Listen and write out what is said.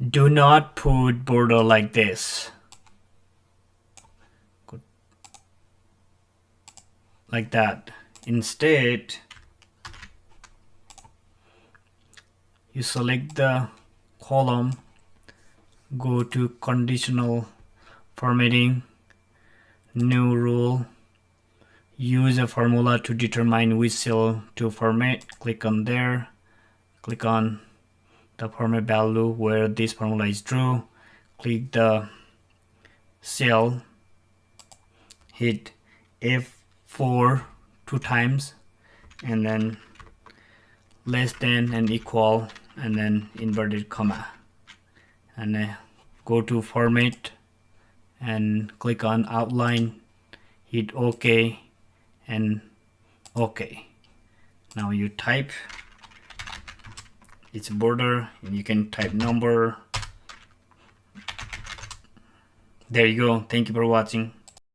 Do not put border like this. Like that. Instead, you select the column, go to conditional formatting, new rule, use a formula to determine which cell to format. Click on there, click on the format value where this formula is true, click the cell, hit F4 two times, and then less than and equal, and then inverted comma, and go to format and click on outline, hit OK and OK. Now you type its border and you can type number. There you go. Thank you for watching.